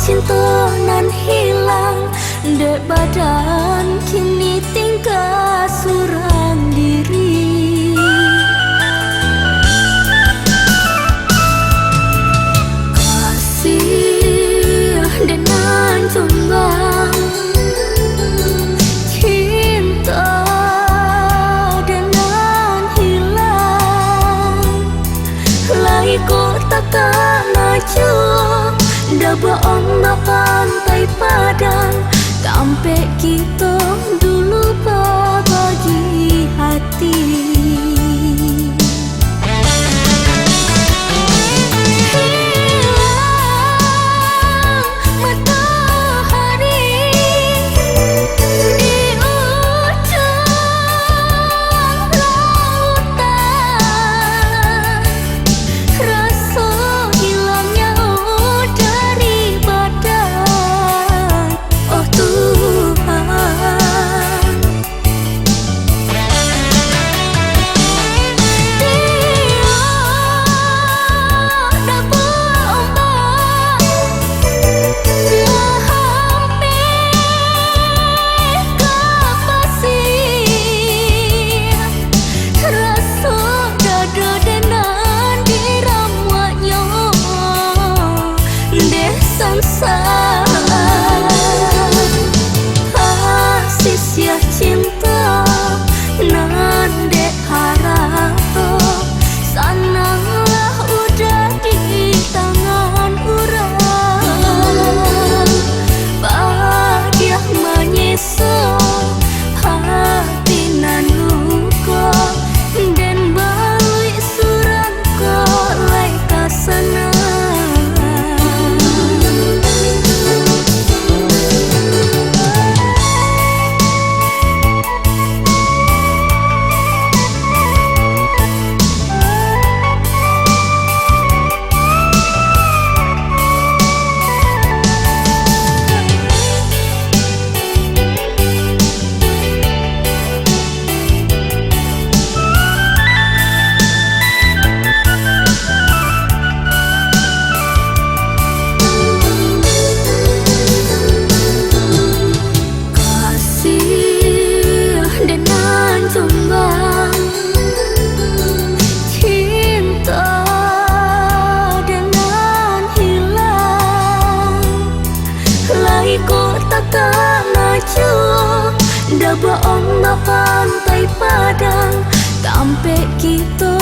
cinta nan hilang, dek badan kini tinggal surang diri. Kasih dengan tumbang, cinta dengan hilang. Lai ku takkan maju, dah berombak pantai padang, sampai kita dulu berbagi hati. Kasih cinta nan dek harap, sananglah udah di tangan urang. Bahagia menyesal hati nan luka, dan balik surang kau lai kasana. Takkan maju, dah berombak pantai padang, sampai kita